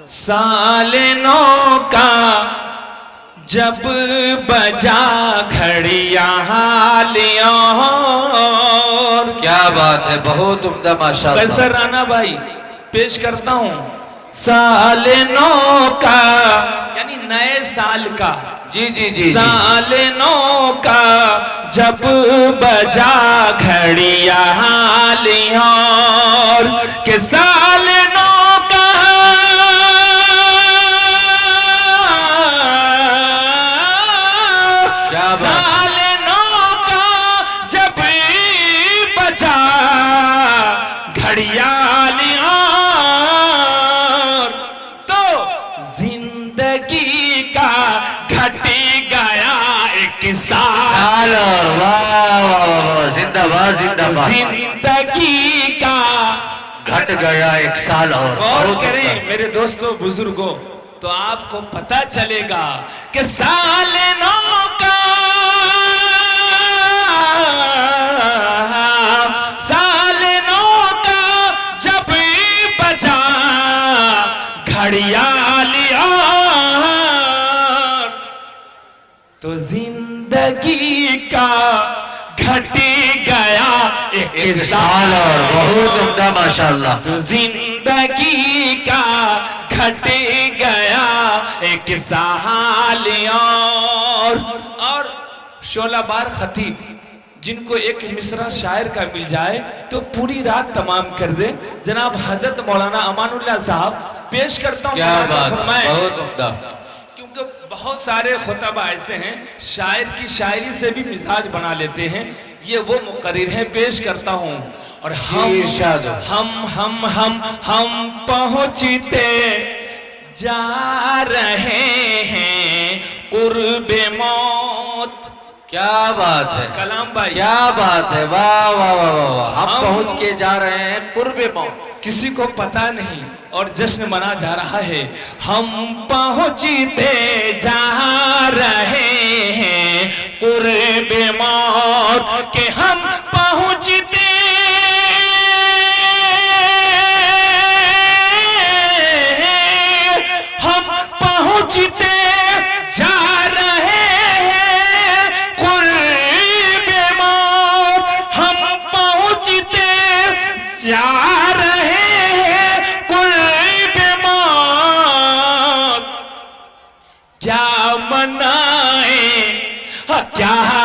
سال نو کا جب بجا گھڑیاں حالیاں. کیا بات ہے، بہت عمدہ ماشاءاللہ. کیسا رانا بھائی پیش کرتا ہوں. سال نو کا یعنی نئے سال کا. جی جی جی. سال نو کا جب بجا گھڑیاں حالیاں کہ سال نو کا سال نو کا جب بجا گھڑیاں تو زندگی کا گھٹ گیا ایک سال. زندہ باد زندہ باد. زندگی کا گھٹ گیا ایک سال اور. غور کریں میرے دوستو بزرگوں تو آپ کو پتہ چلے گا کہ سال نو کا سال نو کا جب بجا گھڑیاں تو زندگی کا گھٹ گیا ایک سال اور. بہت عمدہ ماشاءاللہ. تو زندگی کا گھٹ گیا ایک سال اور شعلہ بار خطیب جن کو ایک مصرع شاعر کا مل جائے تو پوری رات تمام کر دے. جناب حضرت مولانا امان اللہ صاحب پیش کرتا ہوں. کیا بات ہے، بہت عمدہ. کیونکہ بہت سارے خطبہ ایسے ہیں شاعر کی شاعری سے بھی مزاج بنا لیتے ہیں. یہ وہ مقرر ہیں، پیش کرتا ہوں. اور ہم پہنچتے جا رہے ہیں قرب موت. کیا بات ہے کلام بھائی، کیا بات ہے. واہ واہ واہ واہ. ہم پہنچ کے جا رہے ہیں قرب موت. کسی کو پتا نہیں اور جشن منا جا رہا ہے. ہم پہنچتے جا رہے ہیں قرب موت کہ ہم پہنچتے جا رہے ہیں قرب موت. ہم پہنچتے جا رہے ہیں قرب موت. کیا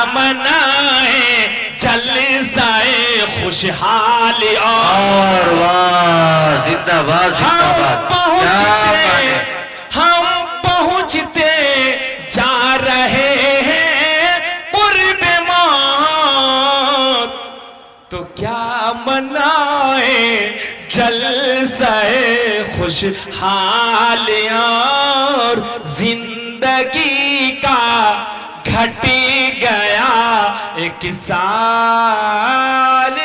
منائیں جلسہ خوشحال اور. واہ زندہ باد زندہ باد. ہم پہنچتے جا رہے ہیں قرب موت تو کیا منائیں جلسہ خوشحال اور زندگی کا گھٹ گیا ایک سال